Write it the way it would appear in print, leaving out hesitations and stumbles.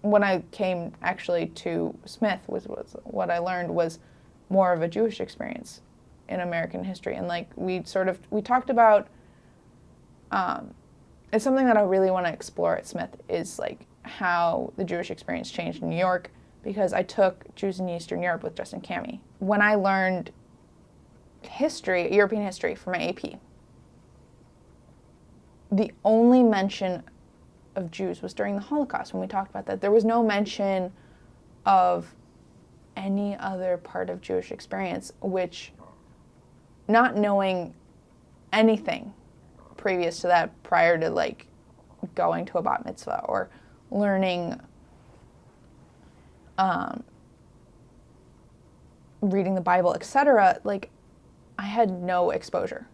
when I came actually to Smith, was what I learned was more of a Jewish experience in American history. And like we talked about, it's something that I really want to explore at Smith, is like how the Jewish experience changed in New York, because I took Jews in Eastern Europe with Justin Cami. When I learned history, European history, for my AP, the only mention of Jews was during the Holocaust when we talked about that. There was no mention of any other part of Jewish experience, which, not knowing anything previous to that, prior to like going to a bat mitzvah or learning, reading the Bible, etc., like I had no exposure